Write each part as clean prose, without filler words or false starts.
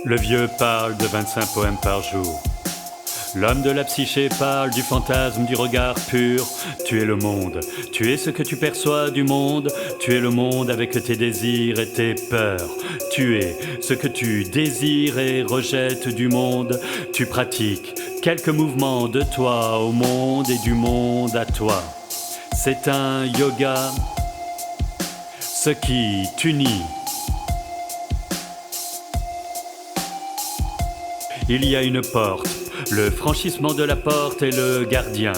Le vieux parle de 25 poèmes par jour. L'homme de la psyché parle du fantasme du regard pur. Tu es le monde, tu es ce que tu perçois du monde. Tu es le monde avec tes désirs et tes peurs. Tu es ce que tu désires et rejettes du monde. Tu pratiques quelques mouvements de toi au monde et du monde à toi. C'est un yoga, ce qui t'unit. Il y a une porte, le franchissement de la porte est le gardien.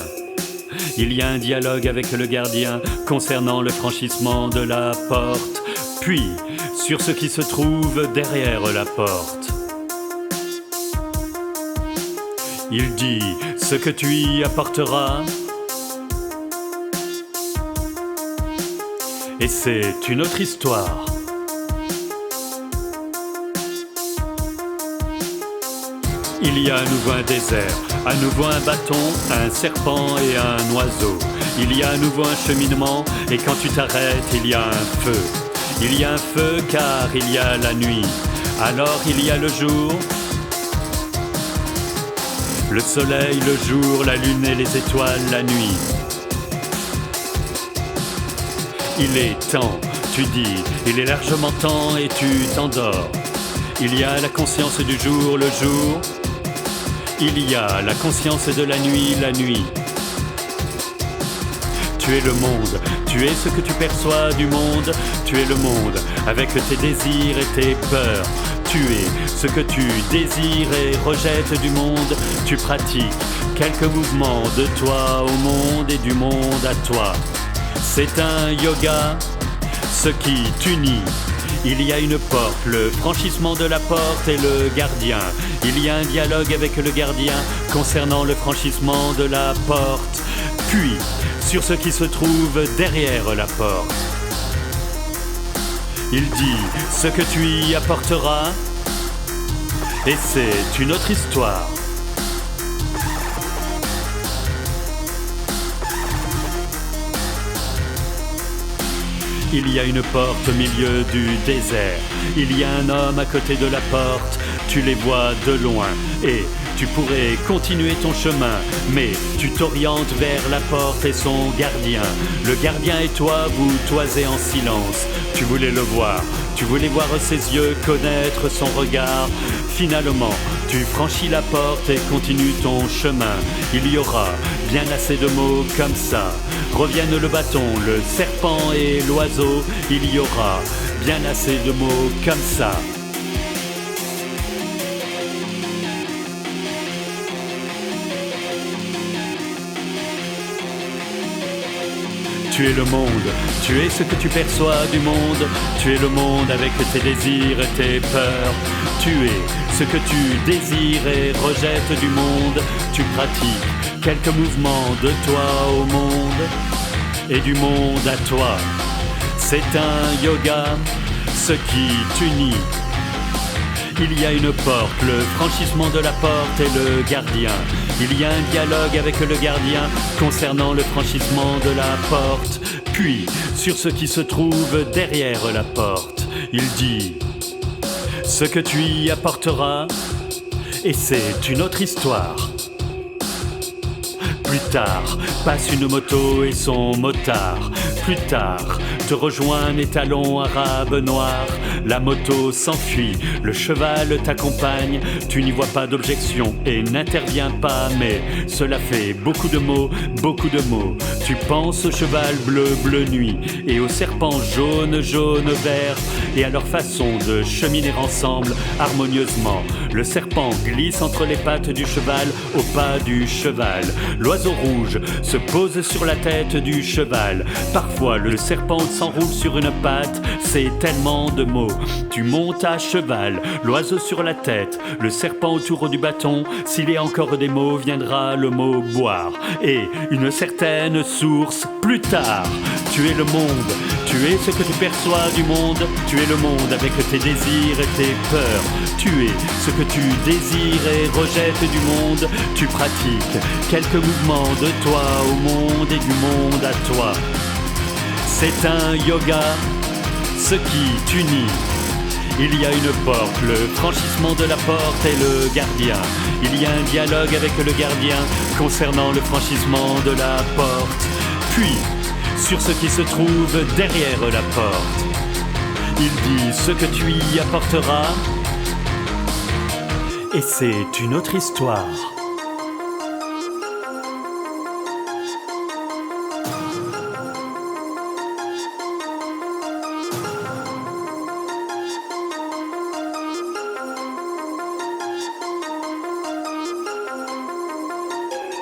Il y a un dialogue avec le gardien concernant le franchissement de la porte, puis sur ce qui se trouve derrière la porte. Il dit ce que tu y apporteras, et c'est une autre histoire. Il y a à nouveau un désert, à nouveau un bâton, un serpent et un oiseau. Il y a à nouveau un cheminement, et quand tu t'arrêtes, il y a un feu. Il y a un feu car il y a la nuit. Alors il y a le jour, le soleil, le jour, la lune et les étoiles, la nuit. Il est temps, tu dis, il est largement temps et tu t'endors. Il y a la conscience du jour, le jour. Il y a la conscience de la nuit. Tu es le monde, tu es ce que tu perçois du monde. Tu es le monde avec tes désirs et tes peurs. Tu es ce que tu désires et rejettes du monde. Tu pratiques quelques mouvements de toi au monde et du monde à toi. C'est un yoga, ce qui t'unit. Il y a une porte, le franchissement de la porte et le gardien. Il y a un dialogue avec le gardien concernant le franchissement de la porte, puis sur ce qui se trouve derrière la porte. Il dit ce que tu y apporteras, et c'est une autre histoire. Il y a une porte au milieu du désert. Il y a un homme à côté de la porte. Tu les vois de loin et tu pourrais continuer ton chemin, mais tu t'orientes vers la porte et son gardien. Le gardien et toi, vous toisez en silence. Tu voulais le voir, tu voulais voir ses yeux, connaître son regard. Finalement, tu franchis la porte et continues ton chemin. Il y aura bien assez de mots comme ça. Reviennent le bâton, le serpent et l'oiseau. Il y aura bien assez de mots comme ça. Tu es le monde, tu es ce que tu perçois du monde. Tu es le monde avec tes désirs et tes peurs. Tu es ce que tu désires et rejettes du monde. Tu pratiques quelques mouvements de toi au monde et du monde à toi. C'est un yoga, ce qui t'unit. Il y a une porte, le franchissement de la porte et le gardien. Il y a un dialogue avec le gardien concernant le franchissement de la porte. Puis, sur ce qui se trouve derrière la porte, il dit ce que tu y apporteras, et c'est une autre histoire. Plus tard, passe une moto et son motard. Plus tard, te rejoint un étalon arabe noir. La moto s'enfuit, le cheval t'accompagne. Tu n'y vois pas d'objection et n'interviens pas, mais cela fait beaucoup de mots, beaucoup de mots. Tu penses au cheval bleu, bleu nuit, et au serpent jaune, jaune vert, et à leur façon de cheminer ensemble harmonieusement. Le serpent glisse entre les pattes du cheval au pas du cheval. L'oiseau rouge se pose sur la tête du cheval. Parfois le serpent s'enroule sur une patte, c'est tellement de mots. Tu montes à cheval, l'oiseau sur la tête, le serpent autour du bâton. S'il y a encore des mots, viendra le mot boire. Et une certaine source plus tard. Tu es le monde, tu es ce que tu perçois du monde. Tu es le monde avec tes désirs et tes peurs. Tu es ce que tu désires et rejettes du monde. Tu pratiques quelques mouvements de toi au monde et du monde à toi. C'est un yoga, ce qui t'unit. Il y a une porte, le franchissement de la porte et le gardien. Il y a un dialogue avec le gardien concernant le franchissement de la porte. Puis, sur ce qui se trouve derrière la porte, il dit ce que tu y apporteras. Et c'est une autre histoire.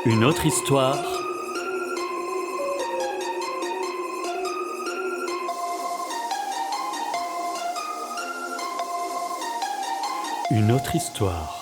Une autre histoire. Une autre histoire.